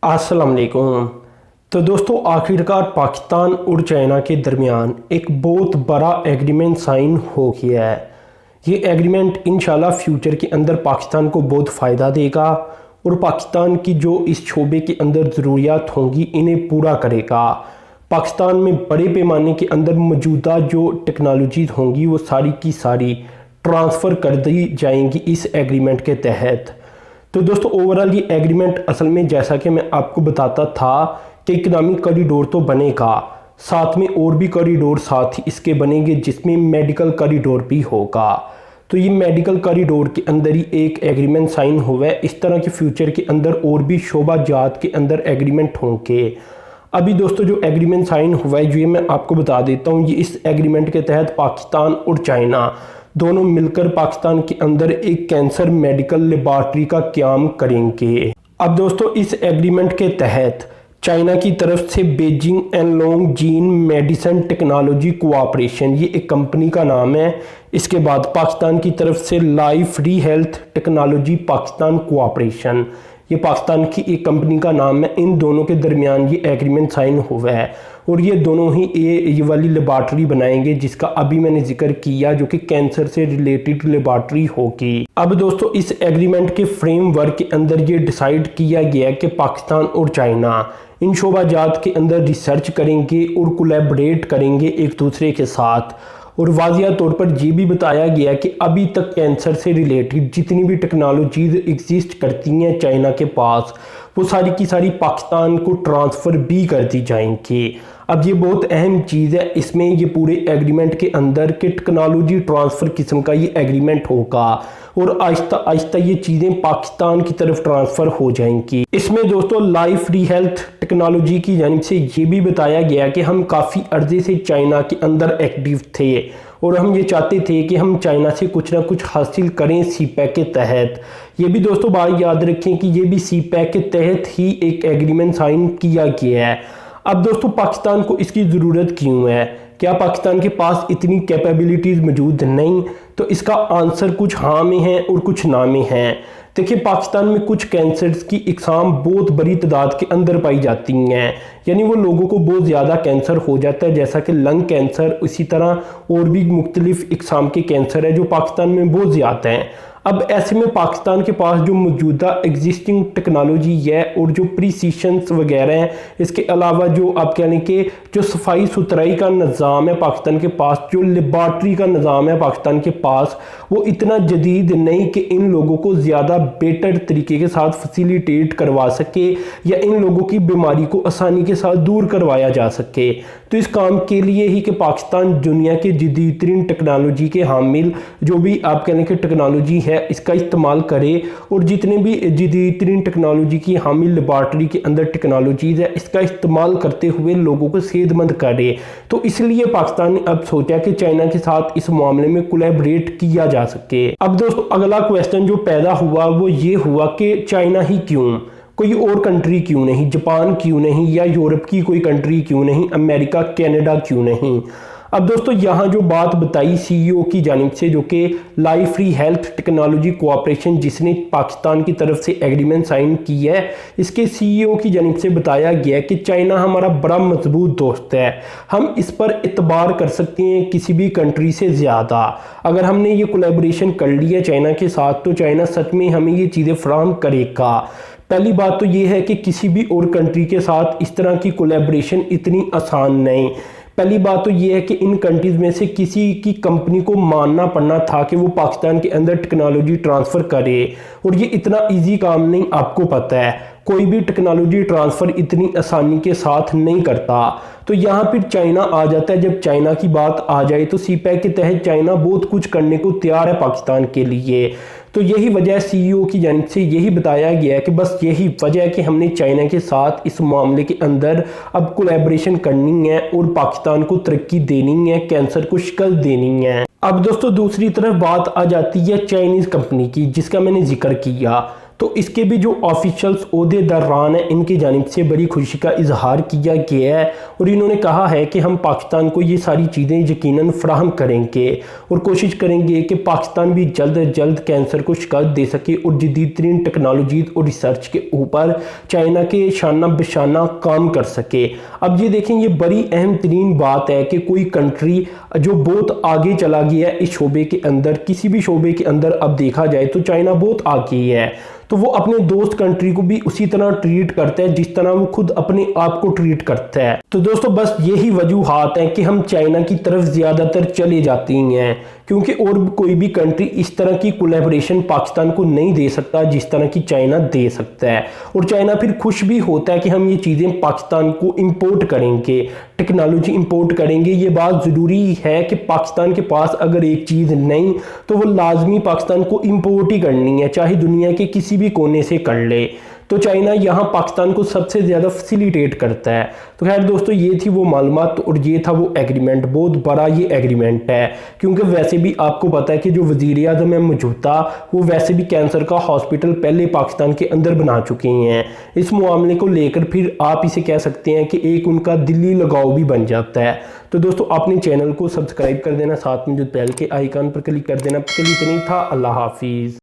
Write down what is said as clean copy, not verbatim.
अस्सलाम वालेकुम। तो दोस्तों, आखिरकार पाकिस्तान और चाइना के दरमियान एक बहुत बड़ा एग्रीमेंट साइन हो गया है। ये एग्रीमेंट इंशाल्लाह फ्यूचर के अंदर पाकिस्तान को बहुत फ़ायदा देगा और पाकिस्तान की जो इस शोबे के अंदर ज़रूरियात होंगी इन्हें पूरा करेगा। पाकिस्तान में बड़े पैमाने के अंदर मौजूदा जो टेक्नोलॉजीज़ होंगी वो सारी की सारी ट्रांसफ़र कर दी जाएंगी इस एग्रीमेंट के तहत। तो दोस्तों, ओवरऑल ये एग्रीमेंट असल में जैसा कि मैं आपको बताता था कि इकनॉमिक कॉरिडोर तो बनेगा, साथ में और भी कॉरिडोर साथ ही इसके बनेंगे जिसमें मेडिकल कॉरिडोर भी होगा। तो ये मेडिकल कॉरिडोर के अंदर ही एक एग्रीमेंट साइन हुआ है। इस तरह के फ्यूचर के अंदर और भी शोबा जात के अंदर एग्रीमेंट होंगे। अभी दोस्तों जो एग्रीमेंट साइन हुआ है, जो ये मैं आपको बता देता हूँ, ये इस एग्रीमेंट के तहत पाकिस्तान और चाइना दोनों मिलकर पाकिस्तान के अंदर एक कैंसर मेडिकल लेबॉर्ट्री का क़याम करेंगे। अब दोस्तों, इस एग्रीमेंट के तहत चाइना की तरफ से Beijing and long gene medicine technology cooperation, ये एक कंपनी का नाम है। इसके बाद पाकिस्तान की तरफ से life free health technology Pakistan cooperation, ये पाकिस्तान की एक कंपनी का नाम है। इन दोनों के दरमियान ये एग्रीमेंट साइन हुआ है और ये दोनों ही ये वाली लेबॉर्ट्री बनाएंगे जिसका अभी मैंने जिक्र किया, जो कि कैंसर से रिलेटेड लेबॉर्ट्री होगी। अब दोस्तों, इस एग्रीमेंट के फ्रेमवर्क के अंदर ये डिसाइड किया गया कि पाकिस्तान और चाइना इन शोबाजात के अंदर रिसर्च करेंगे और कोलैबोरेट करेंगे एक दूसरे के साथ। और वाजिया तौर पर ये भी बताया गया कि अभी तक कैंसर से रिलेटेड जितनी भी टेक्नोलॉजीज एग्जिस्ट करती हैं चाइना के पास, वो सारी की सारी पाकिस्तान को ट्रांसफ़र भी कर दी जाएंगी। अब ये बहुत अहम चीज़ है इसमें, ये पूरे एग्रीमेंट के अंदर कि टेक्नोलॉजी ट्रांसफ़र किस्म का ये एग्रीमेंट होगा और आहिस्ता आहिस्ता ये चीज़ें पाकिस्तान की तरफ ट्रांसफ़र हो जाएंगी। इसमें दोस्तों लाइफ फ्री हेल्थ टेक्नोलॉजी की जानिब से ये भी बताया गया कि हम काफ़ी अर्जे से चाइना के अंदर एक्टिव थे और हम ये चाहते थे कि हम चाइना से कुछ ना कुछ हासिल करें सीपैक के तहत। ये भी दोस्तों बात याद रखें कि ये भी सीपैक के तहत ही एक एग्रीमेंट साइन किया गया है। अब दोस्तों, पाकिस्तान को इसकी ज़रूरत क्यों है? क्या पाकिस्तान के पास इतनी कैपेबिलिटीज़ मौजूद नहीं? तो इसका आंसर कुछ हाँ में है और कुछ ना में है। देखिए, पाकिस्तान में कुछ कैंसर्स की इकसाम बहुत बड़ी तादाद के अंदर पाई जाती हैं, यानी वो लोगों को बहुत ज़्यादा कैंसर हो जाता है, जैसा कि लंग कैंसर, इसी तरह और भी मुख्तलिफ इकसाम के कैंसर है जो पाकिस्तान में बहुत ज़्यादा हैं। अब ऐसे में पाकिस्तान के पास जो मौजूदा एग्जिस्टिंग टेक्नोलॉजी है और जो प्रिसीशंस वगैरह हैं, इसके अलावा जो आप कह लें कि जो सफाई सुथराई का निज़ाम है पाकिस्तान के पास, जो लेबॉर्ट्री का निज़ाम है पाकिस्तान के पास, वो इतना जदीद नहीं कि इन लोगों को ज़्यादा बेटर तरीके के साथ फैसिलिटेट करवा सके या इन लोगों की बीमारी को आसानी के साथ दूर करवाया जा सके। तो इस काम के लिए ही कि पाकिस्तान दुनिया के जदीद तरीन टेक्नोलॉजी के हामिल जो भी आप कह लें कि टेक्नोलॉजी है इसका इस्तेमाल करे और जितने भी जदीद तरीन टेक्नोलॉजी की हामिल लेबॉर्ट्री के अंदर टेक्नोलॉजीज है इसका इस्तेमाल करते हुए लोगों को सेहतमंद करे। तो इसलिए पाकिस्तान ने अब सोचा कि चाइना के साथ इस मामले में कोलैबोरेट किया जा सके। अब दोस्तों, अगला क्वेश्चन जो पैदा हुआ वो ये हुआ कि चाइना ही क्यों, कोई और कंट्री क्यों नहीं, जापान क्यों नहीं, या यूरोप की कोई कंट्री क्यों नहीं, अमेरिका कनाडा क्यों नहीं? अब दोस्तों, यहाँ जो बात बताई सीईओ की जानिब से, जो कि life free health technology cooperation जिसने पाकिस्तान की तरफ से एग्रीमेंट साइन की है, इसके सीईओ की जानिब से बताया गया कि चाइना हमारा बड़ा मजबूत दोस्त है, हम इस पर इतबार कर सकते हैं किसी भी कंट्री से ज़्यादा। अगर हमने ये कोलैबोरेशन कर लिया चाइना के साथ तो चाइना सच में हमें ये चीज़ें फराहम करेगा। पहली बात तो ये है कि किसी भी और कंट्री के साथ इस तरह की कोलैबोरेशन इतनी आसान नहीं। पहली बात तो ये है कि इन कंट्रीज़ में से किसी की कंपनी को मानना पड़ना था कि वो पाकिस्तान के अंदर टेक्नोलॉजी ट्रांसफ़र करे, और ये इतना इजी काम नहीं, आपको पता है कोई भी टेक्नोलॉजी ट्रांसफ़र इतनी आसानी के साथ नहीं करता। तो यहाँ फिर चाइना आ जाता है। जब चाइना की बात आ जाए तो सीपैक के तहत चाइना बहुत कुछ करने को तैयार है पाकिस्तान के लिए। तो यही वजह सीईओ की जानिब से यही बताया गया है कि बस यही वजह है कि हमने चाइना के साथ इस मामले के अंदर अब कोलैबोरेशन करनी है और पाकिस्तान को तरक्की देनी है, कैंसर को शिकस्त देनी है। अब दोस्तों, दूसरी तरफ बात आ जाती है चाइनीज़ कंपनी की जिसका मैंने जिक्र किया। तो इसके भी जो ऑफिशियल्स ओहदेदारान हैं इनकी जानिब से बड़ी खुशी का इजहार किया गया है और इन्होंने कहा है कि हम पाकिस्तान को ये सारी चीज़ें यकीनन फराहम करेंगे और कोशिश करेंगे कि पाकिस्तान भी जल्द अज जल्द कैंसर को शिकस्त दे सके और जदीद तरीन टेक्नोलॉजी और रिसर्च के ऊपर चाइना के शाना बशाना काम कर सके। अब ये देखें, ये बड़ी अहम तरीन बात है कि कोई कंट्री जो बहुत आगे चला गया है इस शोबे के अंदर, किसी भी शोबे के अंदर अब देखा जाए तो चाइना बहुत आगे है, तो वो अपने दोस्त कंट्री को भी उसी तरह ट्रीट करता है जिस तरह वो खुद अपने आप को ट्रीट करता है। तो दोस्तों बस यही वजूहात हैं कि हम चाइना की तरफ ज़्यादातर चले जाते हैं, क्योंकि और कोई भी कंट्री इस तरह की कोलैबोरेशन पाकिस्तान को नहीं दे सकता जिस तरह की चाइना दे सकता है। और चाइना फिर खुश भी होता है कि हम ये चीज़ें पाकिस्तान को इंपोर्ट करेंगे, टेक्नोलॉजी इंपोर्ट करेंगे। ये बात ज़रूरी है कि पाकिस्तान के पास अगर एक चीज़ नहीं तो वो लाजमी पाकिस्तान को इंपोर्ट ही करनी है, चाहे दुनिया के किसी भी कोने से कर ले। तो चाइना यहाँ पाकिस्तान को सबसे ज़्यादा फैसिलिटेट करता है। तो खैर दोस्तों, ये थी वो मालूमात और ये था वो एग्रीमेंट। बहुत बड़ा ये एग्रीमेंट है, क्योंकि वैसे भी आपको पता है कि जो वज़ीर आज़म है मौजूदा, वो वैसे भी कैंसर का हॉस्पिटल पहले पाकिस्तान के अंदर बना चुके हैं। इस मामले को लेकर फिर आप इसे कह सकते हैं कि एक उनका दिल्ली लगाव भी बन जाता है। तो दोस्तों अपने चैनल को सब्सक्राइब कर देना, साथ में जो बेल के आइकन पर क्लिक कर देना। कल इतना ही था। अल्लाह हाफिज़।